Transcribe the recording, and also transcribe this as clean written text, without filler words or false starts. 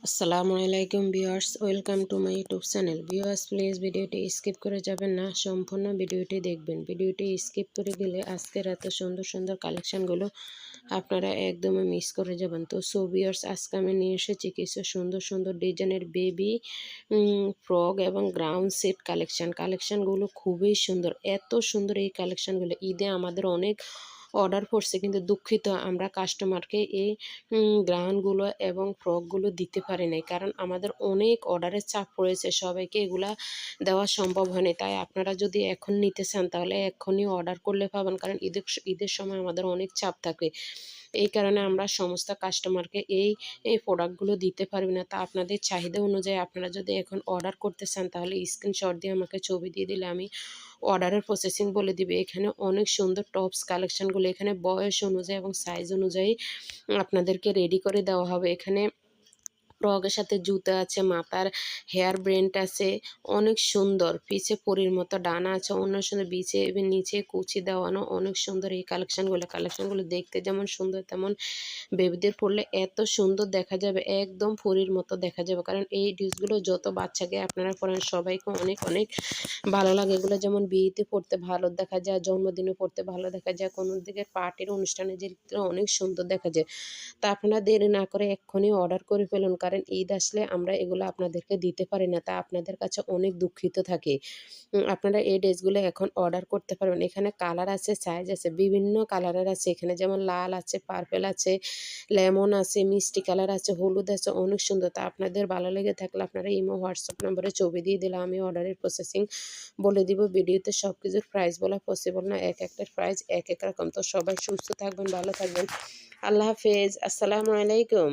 আসসালামু আলাইকুম viewers, welcome to my YouTube channel. Viewers, please ভিডিওটি স্কিপ করে যাবেন না, সম্পূর্ণ ভিডিওটি দেখবেন। ভিডিওটি স্কিপ করে গেলে আজকের এত সুন্দর সুন্দর কালেকশানগুলো আপনারা একদমই মিস করে যাবেন। তো ভিউয়ার্স, আজকে আমি নিয়ে এসেছি কিছু সুন্দর সুন্দর ডিজাইনের বেবি ফ্রক এবং গ্রাউন্ড সেট কালেকশানগুলো খুবই সুন্দর। এত সুন্দর এই কালেকশানগুলো ঈদে আমাদের অনেক অর্ডার করছে, কিন্তু দুঃখিত আমরা কাস্টমারকে এই গ্রাউন্ডগুলো এবং ফ্রকগুলো দিতে পারি নাই, কারণ আমাদের অনেক অর্ডারের চাপ রয়েছে, সবাইকে এগুলা দেওয়া সম্ভব হয়নি। তাই আপনারা যদি এখন নিতে চান তাহলে এখনই অর্ডার করলে পাবেন, কারণ ঈদের সময় আমাদের অনেক চাপ থাকে। এই কারণে আমরা সমস্ত কাস্টমারকে এই প্রোডাক্টগুলো দিতে পারবি না। তা আপনাদের চাহিদা অনুযায়ী আপনারা যদি এখন অর্ডার করতে চান তাহলে স্ক্রিনশট দিয়ে আমাকে ছবি দিয়ে দিলে আমি অর্ডারের প্রসেসিং বলে দিবে। এখানে অনেক সুন্দর টপস কালেকশানগুলো এখানে বয়স অনুযায়ী এবং সাইজ অনুযায়ী আপনাদেরকে রেডি করে দেওয়া হবে। এখানে ফ্রকের সাথে জুতা আছে, মাথার হেয়ার ব্রেন্ড আছে, অনেক সুন্দর। পিছে পরীর মতো ডানা আছে, অন্য সুন্দর বিছে এবং নিচে কুচি দেওয়ানো, অনেক সুন্দর এই কালেকশানগুলো দেখতে যেমন সুন্দর তেমন বেবিদের পরলে এত সুন্দর দেখা যাবে, একদম পরীর মতো দেখা যাবে। কারণ এই ড্রেসগুলো যত বাচ্চাকে আপনারা পরেন সবাইকে অনেক অনেক ভালো লাগে। এগুলো যেমন বিয়েতে পরতে ভালো দেখা যায়, জন্মদিনে পরতে ভালো দেখা যায়, কোনো দিকে পার্টির অনুষ্ঠানে যেতে অনেক সুন্দর দেখা যায়। তা আপনারা দেরি না করে এক্ষুনি অর্ডার করে ফেলুন, কারণ ঈদ আসলে আমরা এগুলো আপনাদেরকে দিতে পারি না, তা আপনাদের কাছে অনেক দুঃখিত থাকি। আপনারা এই ড্রেসগুলো এখন অর্ডার করতে পারবেন। এখানে কালার আছে, সাইজ আছে, বিভিন্ন কালারের আছে। এখানে যেমন লাল আছে, পার্পেল আছে, লেমন আছে, মিষ্টি কালার আছে, হলুদ আছে, অনেক সুন্দর। তা আপনাদের ভালো লেগে থাকলে আপনারা ইমো হোয়াটসঅ্যাপ নম্বরে ছবি দিয়ে দিলে আমি অর্ডারের প্রসেসিং বলে দিব। ভিডিওতে সব কিছুর প্রাইস বলা পসিবল না, এক একটার প্রাইস এক এক রকম। তো সবাই সুস্থ থাকবেন, ভালো থাকবেন। আল্লাহ হাফেজ, আসসালামু আলাইকুম।